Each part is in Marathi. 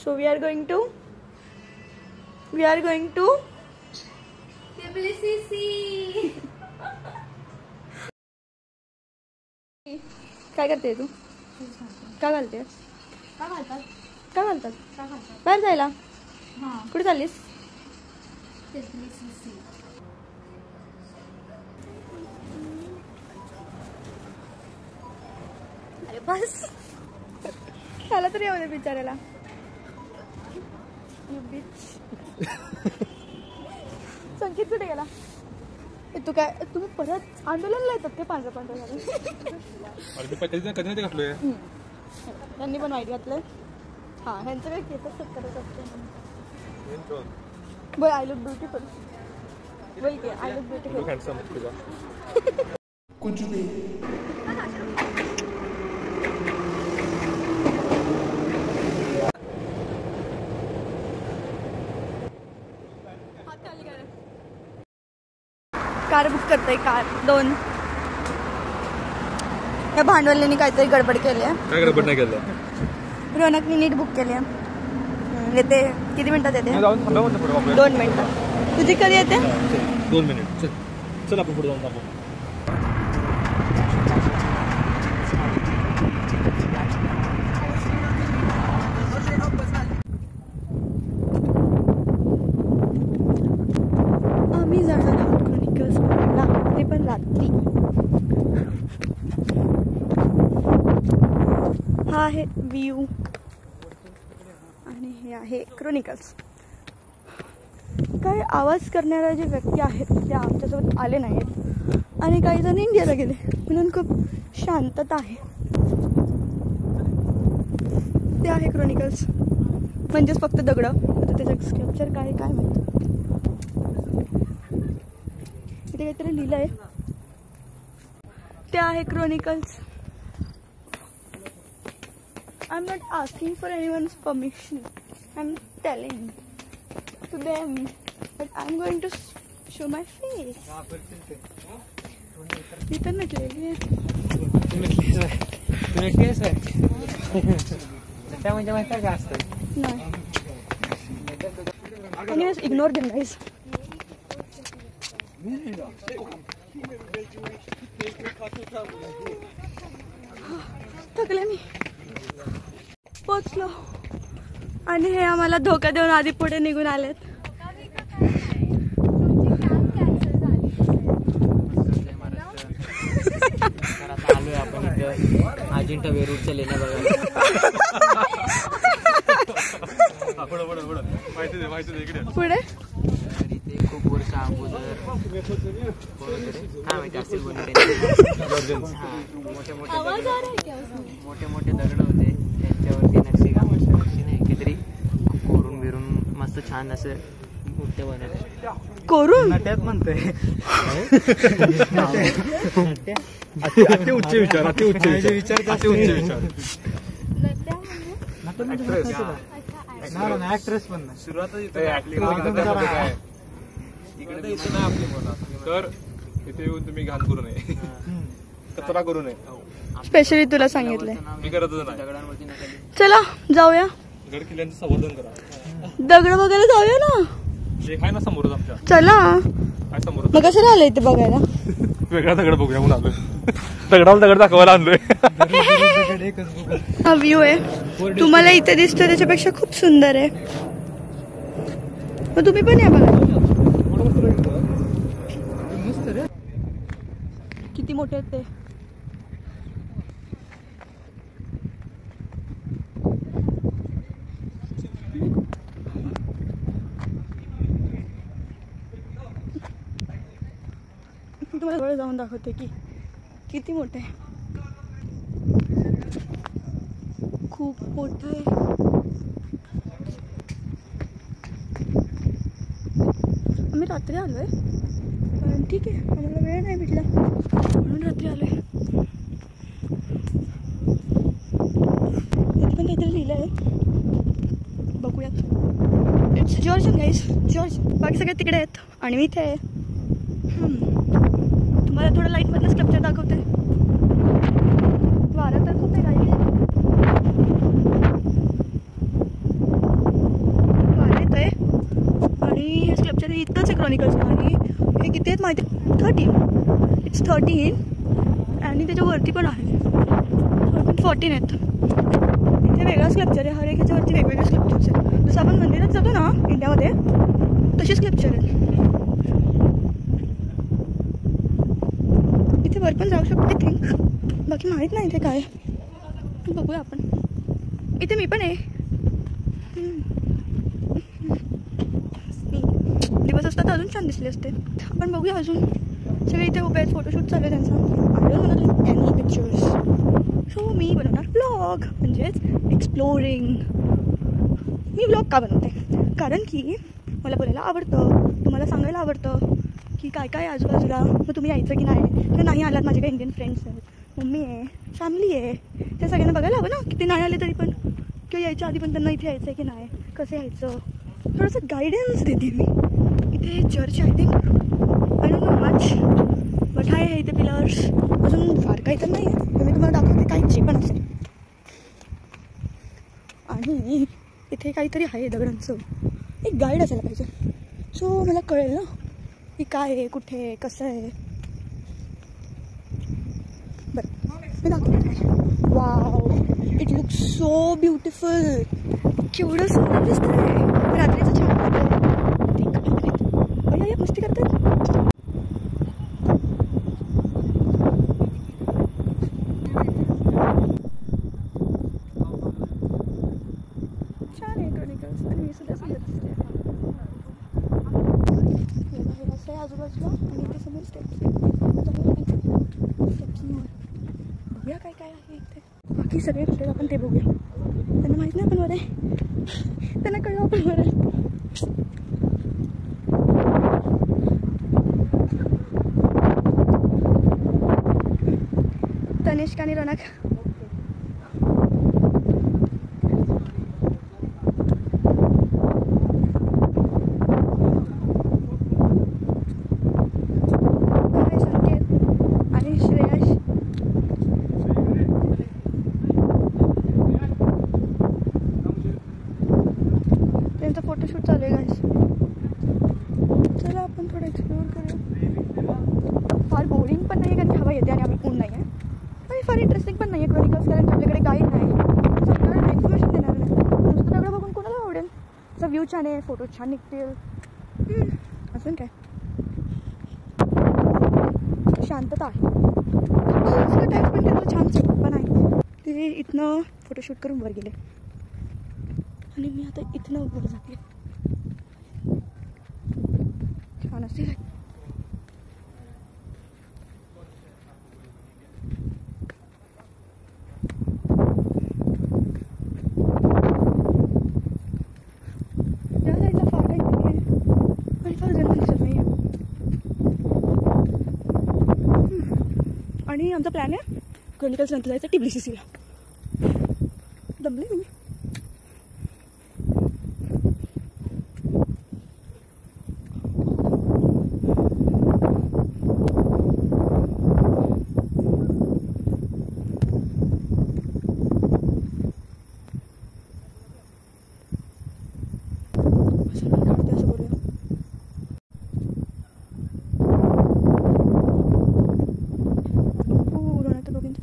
So we are going to TBCC. काय करते तू? काय घालते? काय घालतात? काय घालतात? काय घालतात? बाहेर जायला? हां. कुठे चाललीस? TBCC. अरे बस त्याला तरी येऊ दे बिचारायला. संकेत कुठे गेला? तू काय तुम्ही परत आंदोलनला येतात ते पांढरं पांढरं कधी नाही घातलोय. त्यांनी पण वाईट घातलंय. हा ह्यांचं काय केसच सत्तरच असते. बोल आय लुक ब्युटिफुल. बोल की आय लुक ब्युटिफुल. कुछ भी कार बुक करते. कार 2. या भांडवलीने काहीतरी गडबड केली आहे. काय गडबड नाही केलं. रोनकनी नीट बुक केली आहे. येते किती मिनिटात येते? 2 मिनिटं. तुझी कधी येते? 2 मिनिट. चल आपण पुढे जाऊन थांबू. आम्ही जाणार आहोत क्रॉनिकल्स बघायला, ते पण रात्री. हा आहे व्ह्यू आणि हे आहे क्रॉनिकल्स. काही आवाज करणारे जे व्यक्ती आहेत ते आमच्यासोबत आले नाहीत आणि काही जण इंडियाला गेले, म्हणून खूप शांतता आहे. ते आहे क्रॉनिकल्स, म्हणजेच फक्त दगड. आता त्याचं स्कल्पचर काय काय माहिती. इथे काहीतरी लिहिलं आहे. ते आहे chronicles. I am not asking for anyone's permission. I am telling to them but I am going to show my face. मी तर नटलेली आहे. म्हणजे माहिती आहे का असतं नाही. Anyways, ignore them, guys. थकले मी. पोचलो आणि हे आम्हाला धोका देऊन आधी पुढे निघून आलेत. आलोय आपण इथं अजिंठा वेरूळच्या लेण्या बघायला. पुढे इथे खूप वर्ष अगोदर काय माहिती असतील मोठे मोठे दगड होते, त्यांच्यावरती नक्षी नाही काहीतरी कोरून बिरून मस्त छान असं मूर्त्या बनवल्या. कोरून त्यात म्हणतोय अति उच्च विचार. अति उच्च विचार. अति उच्च विचार. ऍक्ट्रेस पण सुरुवात इकडे इथं नाही आपली मला. तर इथे येऊन तुम्ही घाण करू नये, कचरा करू नये. स्पेशली तुला सांगितलंय. मी करतच नाही. दगडांवरती नका. चला जाऊया. गड किल्ल्यांचं संवर्धन करा. दगड वगैरे जाऊया ना. जे आहे ना समोरच आमच्या. चला काय समोर मग कसं राहिलं इथे बघायला. वेगळा दगड बघूया म्हणून आलोय. दगडाला दगड दाखवायला आणलोय. हा व्ह्यू आहे. तुम्हाला इथे दिसतं त्याच्यापेक्षा खूप सुंदर आहे. मग तुम्ही पण या बघा. किती मोठे आहेत ते. तुम्हाला जवळ जाऊन दाखवते की किती मोठे आहे. खूप मोठे. आम्ही रात्री आलोय पण ठीक आहे, आम्हाला वेळ नाही भेटला म्हणून रात्री आलोय. इथे पण काहीतरी लिहिलं आहे, बघूयात. It's George guys, George. बाकी सगळे तिकडे आहेत आणि मी इथे आहे. तुम्हाला थोडं लाईटमधलं स्कल्पचर दाखवते. वारा तर खूप आहे गाईज. क्रॉनिकल्स आणि हे किती आहेत माहिती 13 इट्स 13 आणि त्याच्यावरती पण आहे 14 आहेत. इथे वेगळा स्कल्पचर आहे, हर एक ह्याच्यावरती वेगवेगळे स्कल्पचर्स आहेत. जसं आपण मंदिरात जातो ना इंडियामध्ये तसे स्कल्पचर आहेत. इथे वर पण जाऊ शकतो आय थिंक, बाकी माहीत नाही इथे काय. बघूया आपण. इथे मी पण आहे. दिवस असतात तर अजून छान दिसले असते. आपण बघूया अजून. सगळे इथे उभे आहेत, फोटोशूट चालू आहे त्यांचा. I don't want any pictures, so मी बनवणार ब्लॉग, म्हणजेच एक्सप्लोरिंग. मी ब्लॉग का बनवते? कारण की मला बोलायला आवडतं, तुम्हाला सांगायला आवडतं की काय काय आजूबाजूला, मग तुम्ही यायचं की नाही. किंवा नाही आलात, माझे काही इंडियन फ्रेंड्स आहेत, मम्मी आहे, फॅमिली आहे, त्या सगळ्यांना बघायला हवं ना. किती नाही आले तरी पण, किंवा यायच्या आधी पण त्यांना इथे यायचं आहे की नाही, कसं यायचं, थोडंसं गायडन्स देते मी. इथे church I think, I don't know much, but आहे इथे पिलर्स. अजून फार काही तर नाही आहे, तर मी तुम्हाला दाखवते काय जे पण असेल. आणि इथे काहीतरी आहे दगडांचं, एक गाईड असायला पाहिजे, सो मला कळेल ना की काय आहे, कुठे आहे, कसं आहे. बरं मी दाखवते. Wow, it looks so beautiful. केवढं सुंदर दिसतंय. रात्रीचं छान वाटतं. मस्ती करतात. छान आहे क्रॉनिकल्स आणि मी सुद्धा सुंदर दिसते. हे आजूबाजूला आणि इथे समोर स्टेप्स बघूया काय काय आहे इथे. बाकी सगळे कुठे आपण ते बघूया. त्यांना माहीत नाही आपण वर आहे, त्यांना कळलं आपण वर आहे. तनिष्क आणि रौनक आणि श्रेयश त्यांचा फोटोशूट चालू आहे गाईस. चला आपण थोडं एक्सप्लोर करूया. फार बोरिंग पण नाही कारण की हवा येते आणि आम्ही ऊन नाही आहे, आणि फार इंटरेस्टिंग पण नाही आहे क्रॉनिकल्स, कारण की आपल्याकडे गाईड नाही, आपल्याला इन्फॉर्मेशन देणार नाही. नुसतं सगळं बघून कोणाला आवडेल. त्याचा व्ह्यू छान आहे, फोटो छान निघतील. अजून काय, शांतता आहे. टाईम पण त्याला छान पण आहे. ते इथनं फोटोशूट करून वर गेले आणि मी आता इथनं वर जाते. छान असेल. या साईडला फार काही नाही आहे आणि फार जण दिसत नाही आहे. आणि आमचा प्लॅन आहे क्रॉनिकल्स नंतर जायचं TBCCला. दमले मी.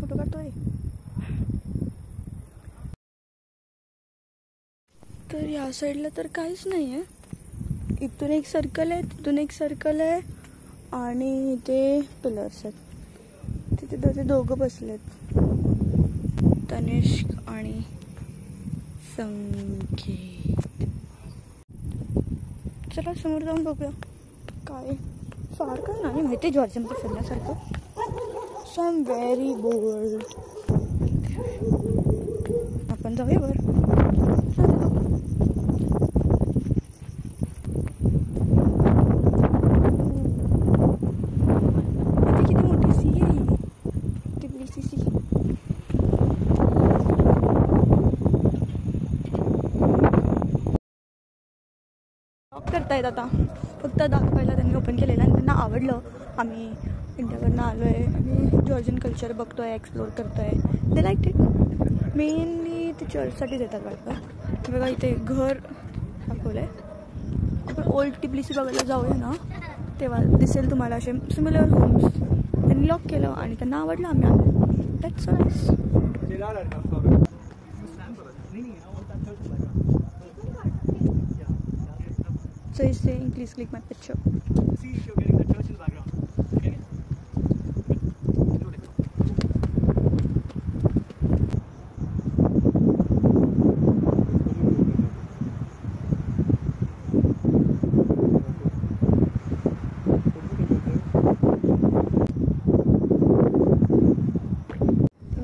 फोटो काढतोय. तर या साईडला तर काहीच नाही आहे. इथून एक सर्कल आहे, तिथून एक सर्कल आहे आणि इथे पिलर्स आहेत. तिथे ते दोघं बसलेत, तनिष्क आणि संकेत. चला समोर जाऊन बघूया काय. फार काय नाही माहिती जॉर्जियामध्ये फिरण्यासारखं. So I am very board. आपण जाऊया वर. इथे किती मोठी सी आहे ही, TBCC. करतायत आता, फक्त दाखवायला त्यांनी ओपन केलेलं आणि त्यांना आवडलं. आम्ही इंडियावरनं आलो आहे आणि जॉर्जियन कल्चर बघतो आहे, एक्सप्लोर करतो आहे. ते लाईक इट. मेनली ते चर्चसाठीच येतात वाटतं. बघा इथे घर दाखवलं आहे. आपण ओल्ड TBCC बघायला जाऊया ना. तेव्हा दिसेल तुम्हाला असे सिमिलर होम्स. त्यांनी लॉक केलं आणि त्यांना आवडलं, आम्ही आलो. That's so nice. So he's saying, please click my picture.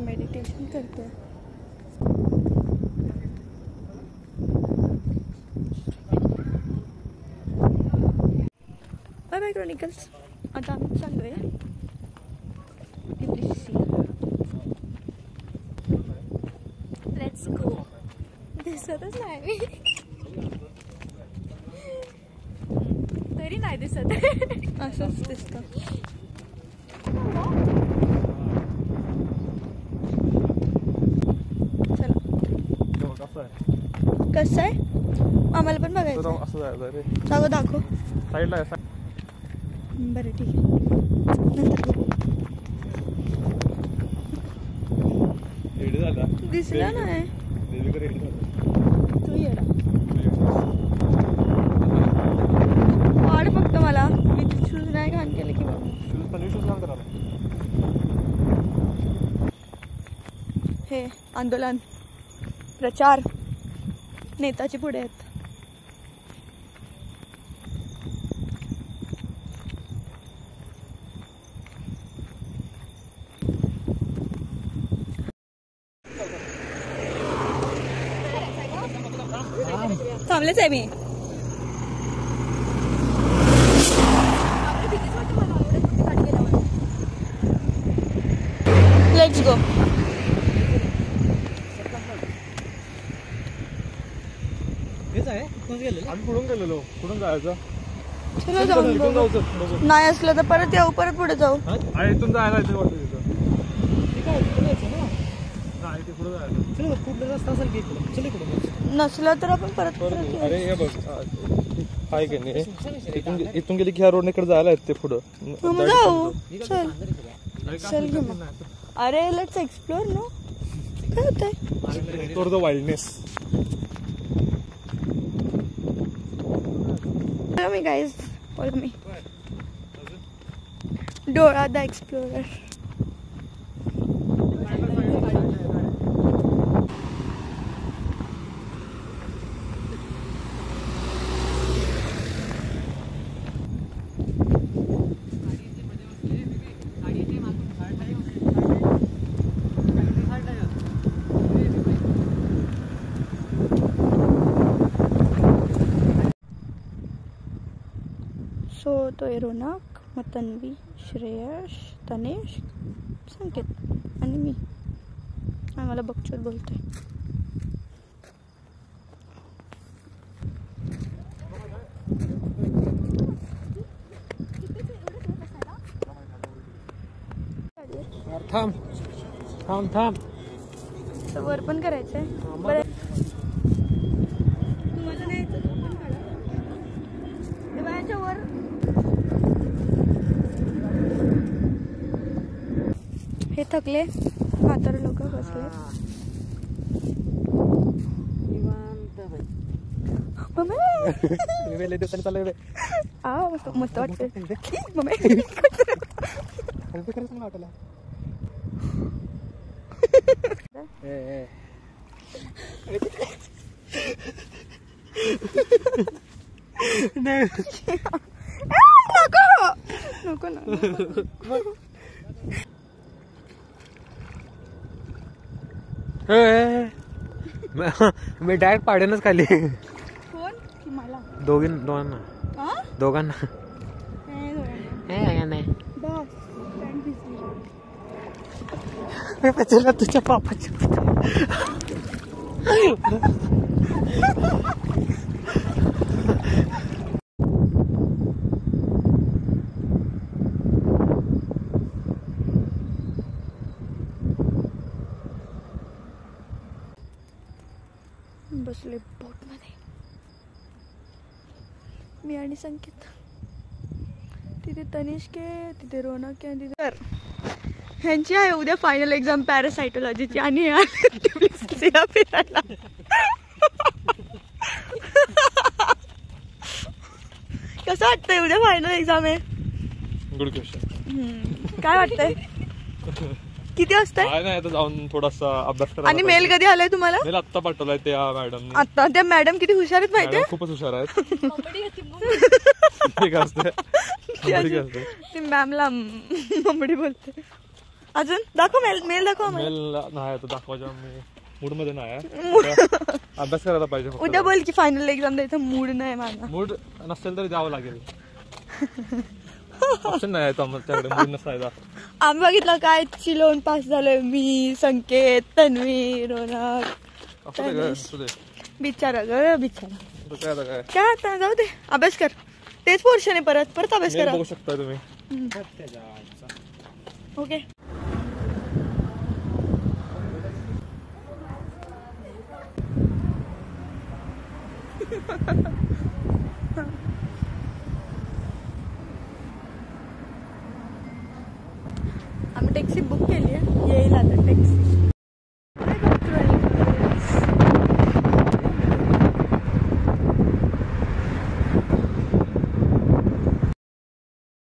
Meditation करते. Bye bye chronicles. आता आम्ही चाललोय लेट्स गो. दिसतच नाही तरी नाही दिसत. असंच दिसतं. कसं आहे आम्हाला पण बघायचं. असं जायचं रे. जागो दाखव. साईडला बरं ठीक आहे नंतर बघू. रेडी झाला. दिसला नाही रेडी झाला. तू येडा वाढ फक्त मला. मी शूज नाही घाण केले की बघ. हे आंदोलन प्रचार नेताची पुढे आहेत. थांबलेच आहे मी. Let's go. आम्ही कुठून गेलेलो. कुठून जायचं. चलो जाऊन बघू. नाही असलं तर परत येऊ. परत पुढे जाऊ. इथून जायला येते वाटतं तिथं. नाही ते पुढे जायचं. नसलं तर आपण परत अरे हे बघ हाय की नाही. इथून गेली की ह्या रोडनेकडे जायला येते पुढं. जाऊ. चल चल घे मग. अरे लेट्स एक्सप्लोर नो. काय होतंय. Explore the wildness. Follow me guys. Follow me. Dora the Explorer. So तो आहे रोनक, मग तन्वी, श्रेयश, तनेश, संकेत आणि मी. आम्हाला बकचोद बोलतोय. थांब थांब थांब. तर वर पण करायचंय. बरं तुम्हाला नाही येतं तो पण काढा. ते बायाच्या वर हे थकले म्हातारे लोक बसले. मस्त वाटतं. नको नको. मी डायरेक्ट पाडेनच खाली. कोण की मला दोघांना नाही बस तुझ्या पापाच्या. बसले बोट मध्ये मी आणि संकेत. तिथे तनिष्क आहे, तिथे रोनक आहे, तिथे तर ह्यांची आहे उद्या फायनल एक्झाम पॅरासायटोलॉजीची आणि फिरायला कसं वाटतंय उद्या फायनल एक्झाम आहे? Good question. काय वाटतंय? किती वाजता काय नाही आता जाऊन थोडासा अभ्यास करा. आणि मेल कधी आलाय तुम्हाला? मेल आत्ता पाठवलाय त्या मॅडम. आता त्या मॅडम किती हुशार आहेत माहितीये? खूपच हुशार आहेत. कॉमेडी होती ठीक असते. ती मॅमला मम्मडी बोलते. अजून दाखव मेल दाखव आम्हाला. मेल नाही आता दाखवायच्या मी मूड मध्ये नाही आहे. अभ्यास करायला पाहिजे. उद्या बोल की फायनल एक्झाम द्यायचा मूड नाही माझा. मूड नसेल तरी द्यावं लागेल. ऑप्शन नाही आहे त्याकडे मूड नसायचा. आम्ही बघितलं काय चिलोन पास झालोय मी, संकेत, तन्वी, रोनक. बिचारा ग बिचारा. काय आता जाऊ दे, अभ्यास कर. तेच पोर्शन आहे, परत अभ्यास करा. बघू शकता तुम्ही. ओके. आम्ही टॅक्सी बुक